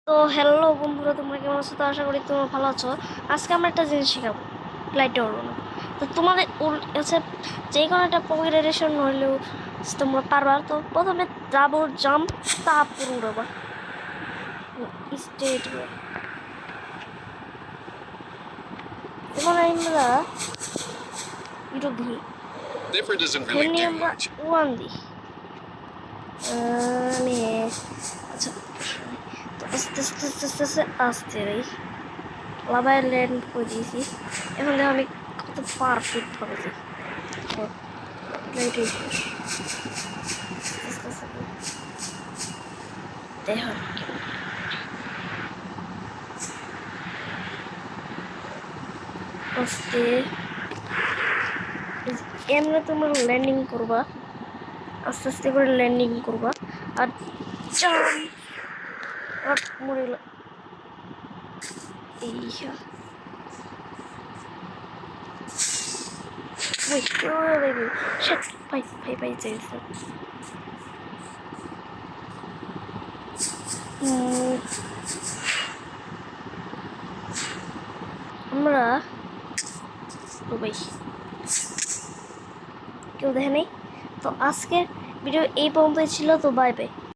তো হ্যালো বন্ধুরা, তোমরা কেমন আছো? তো আশা করি তোমরা ভালো আছো। আজকে আমরা একটা জিনিস শেখাবো, গ্লাইড উড়ানো। তো তোমাদের হচ্ছে যে কোনো একটা প্রোগ্রেশন হইলেও তোমরা পারবা। তো প্রথমে ডাবল জাম্প, তারপর উড়াবা স্ট্রেট হয়ে। যেমন আমরা একটু দিই, এমনি আমরা ওয়ান দিই। আমি আচ্ছা, তো আস্তে আস্তে আস্তে আস্তে আস্তে আস্তে রে লাভায় ল্যান্ড করে দিয়েছি। এখন দেখো আমি কত পারফেক্ট ভাবে দিই। দেখো আস্তে এমনি তোমরা ল্যান্ডিং করবা, আস্তে আস্তে করে ল্যান্ডিং করবা আর জাম্প আর মরে গেল। এই wait baby shit ভাই যাইছে। আমরা তো ভাই কেউ দেখে নেই। তো আজকের ভিডিও এই পর্যন্তই ছিল। তো বাই বাই।